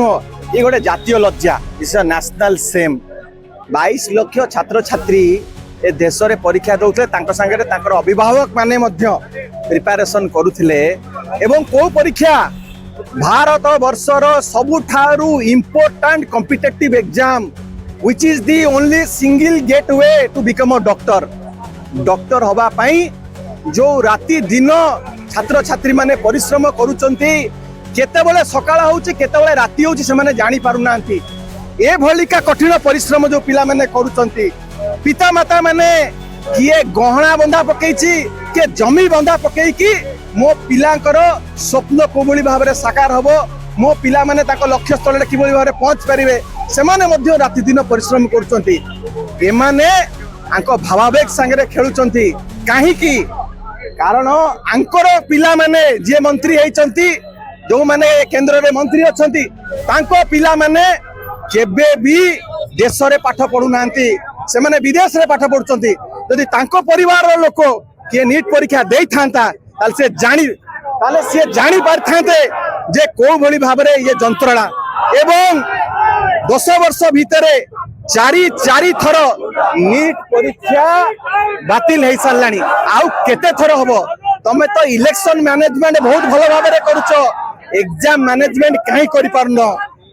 ये गोटे जातीय लज्जा, it's a national same. 22 lakh छात्र छात्री ए देश रे परीक्षा दौले संगे अभिभावक माने प्रिपरेशन करुले एवं को परीक्षा भारत वर्षर सबुठारु important competitive exam which is the only single gateway to become a doctor. Doctor हवा पाई जो राति दिन छात्र छात्री माने परिश्रम करूचंती, केतेबेले सकाळ होउची केतेबेले राति होउची से माने जानि पारु नांती। ए भलिका कठिन परिश्रम जो पिला माने करूचंती, पिता माता माने किए गहना बंधा पकेइची के जमी बंधा पकेइकी मो पिलांकर स्वप्न कोबोली भाबरे साकार हबो, मो पिला माने ताको लक्ष्य स्थल रे किबोली भाबरे पहुंच परिबे, सेमाने मध्य राति दिन परिश्रम करूचंती। एमाने आंको भावावेग संगे खेलुचंती काहे की कारण आंकर पिला माने जे मंत्री हेचंती, जो माने केंद्र रे मंत्री अछंती, तांको पिला माने केबे भी देश रे पाठ पढु नांती, से माने विदेश रे पाठ पढुचंती। यदि तांको परिवार रो लोक के नीट परीक्षा देई थांता ताले से जानी पारथांते जे को भली भाबरे ये जंत्रणा एवं 10 वर्ष भितरे चारि थर नीट परीक्षा बातिल है सारलानी। आउ केते थर हबो? तमे तो इलेक्शन मैनेजमेंट बहुत भलो भाबरे करूछो, एग्जाम मैनेजमेंट काहे करि पारनो?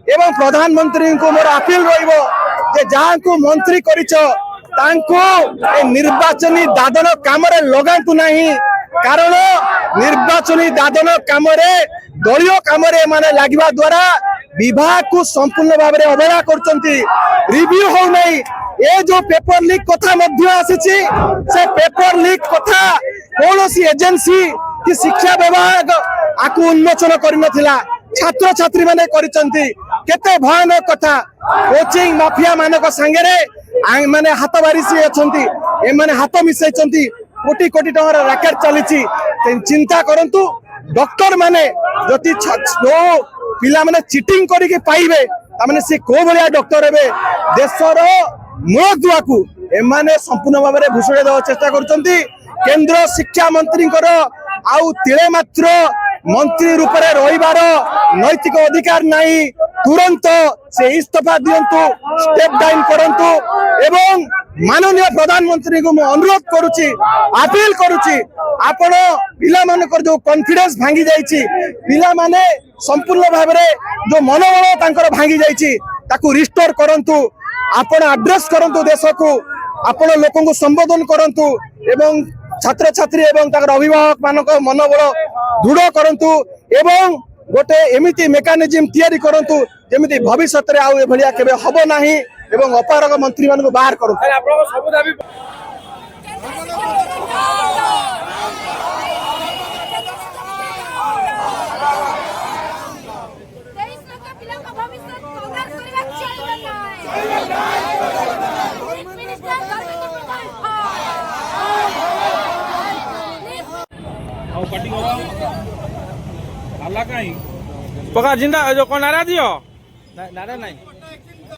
एवं प्रधानमंत्री को मोर अपील रहिबो जे जहां को मंत्री करिछो तांको ए निर्वाचनी दादन काम रे लगांतु नाही, कारण निर्वाचनी दादन काम रे दलीय काम रे माने लागिबा द्वारा विभाग को संपूर्ण भाव में अवहेला करचंती, रिव्यू हो नहीं। ये जो पेपर लीक कथा मध्य आसीची, से पेपर लीक कथा कौनसी एजेंसी कि शिक्षा विभाग आकु उन्मोचन करि नथिला, छात्र छात्री माने करिसंती। केते भयानक कथा, कोचिंग माफिया मानक संगे रे माने हाथ बारिसी अछंती, ए माने हाथ मिसैचंती, कोटी कोटी टंकार रैकेट चलीची। चिंता करंतु डॉक्टर माने जति जो पिला माने चीटिंग करके पाइबे तामाने से को भलिया डॉक्टर हेबे देशर मूलदुआ को एमाने संपूर्ण भाव में भूषण देवा चेष्टा करछंती। केंद्र शिक्षा मंत्री आउ तिले मात्र मंत्री रूप में रहिबार नैतिक अधिकार नहीं, तुरंत से इस्तीफा दियंतु, स्टेप डाउन करंतु एवं माननीय प्रधानमंत्री को अनुरोध करुची, अपील करुची, आपण पिला मानकर जो कॉन्फिडेंस भांगी जाइछि, पिला माने संपूर्ण भाव में जो मनोबल तांकर भांगी जाइछि ताकू रिस्टोर करंतु, आपण एड्रेस करंतु देश को, आपण लोकन को संबोधन करंतु एवं छात्र छात्री एवं ताकर अभिभावक मानक मनोबल दृढ़ करंतु एवं गोटे एमिति मेकानिज्म तैयारी करंतु जेमिति भविष्य रे आउ ए भलिया केबे हबो नाही एवं अपारग मंत्री मान को बाहर करंतु। पका जिंदा जो कौन नारा दियो नारा नहीं